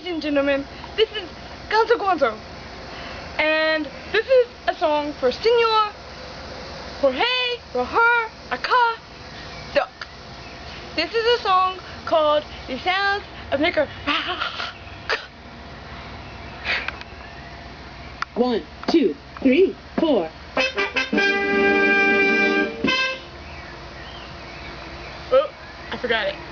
and gentlemen, this is Gonzo Gwanzo, and this is a song for Senor, Jorge, rojer, acá, duck. This is a song called The Sounds of Nicaragua. 1, 2, 3, 4. Oh, I forgot it.